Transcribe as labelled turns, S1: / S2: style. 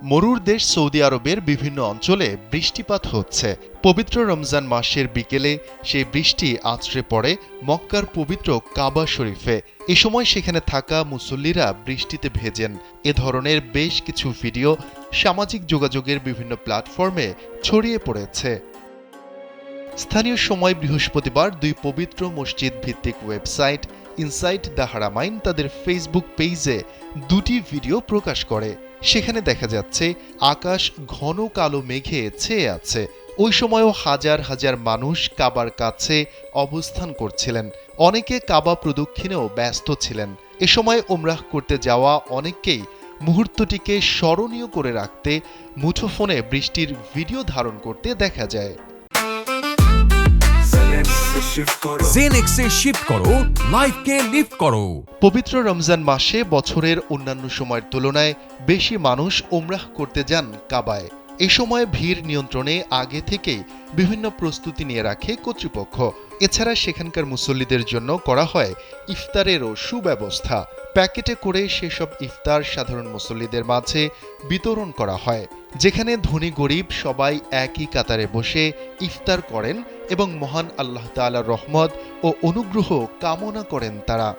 S1: মরুর দেশ সৌদি আরবের বিভিন্ন অঞ্চলে বৃষ্টিপাত হচ্ছে। পবিত্র রমজান মাসের বিকেলে সেই বৃষ্টি আছড়ে পড়ে মক্কার পবিত্র কাবা শরীফে। এ সময় সেখানে থাকা মুসল্লিরা বৃষ্টিতে ভেজেন। এ ধরনের বেশ কিছু ভিডিও সামাজিক যোগাযোগের বিভিন্ন প্ল্যাটফর্মে ছড়িয়ে পড়েছে। স্থানীয় সময় বৃহস্পতিবার দুই পবিত্র মসজিদ ভিত্তিক ওয়েবসাইট ইনসাইট দ্য হারামাইন তাদের ফেসবুক পেজে দুটি ভিডিও প্রকাশ করে। সেখানে দেখা যাচ্ছে আকাশ ঘন কালো মেঘে ছেয়ে আছে। ওই সময়ও হাজার হাজার মানুষ কাবার কাছে অবস্থান করছিলেন। অনেকে কাবা প্রদক্ষিণেও ব্যস্ত ছিলেন। এ সময় ওমরাহ করতে যাওয়া অনেককেই মুহূর্তটিকে স্মরণীয় করে রাখতে মুঠোফোনে বৃষ্টির ভিডিও ধারণ করতে দেখা যায়।
S2: জেনেক্সে শিফট করো, লাইফকে লিফট করো।
S1: পবিত্র রমজান মাসে বছরের অন্যান্য সময়ের তুলনায় বেশি মানুষ ওমরাহ করতে যান কাবায়। এই সময় ভিড় নিয়ন্ত্রণে আগে থেকেই বিভিন্ন প্রস্তুতি নিয়ে রাখে কর্তৃপক্ষ। এছাড়া সেখানকার মুসল্লিদের জন্য করা হয় ইফতারেরও সুব্যবস্থা। প্যাকেটে করে সেসব ইফতার সাধারণ মুসল্লিদের মাঝে বিতরণ করা হয়, যেখানে ধনী গরিব সবাই একই কাতারে বসে ইফতার করেন এবং মহান আল্লাহ তাআলার রহমত ও অনুগ্রহ কামনা করেন তারা।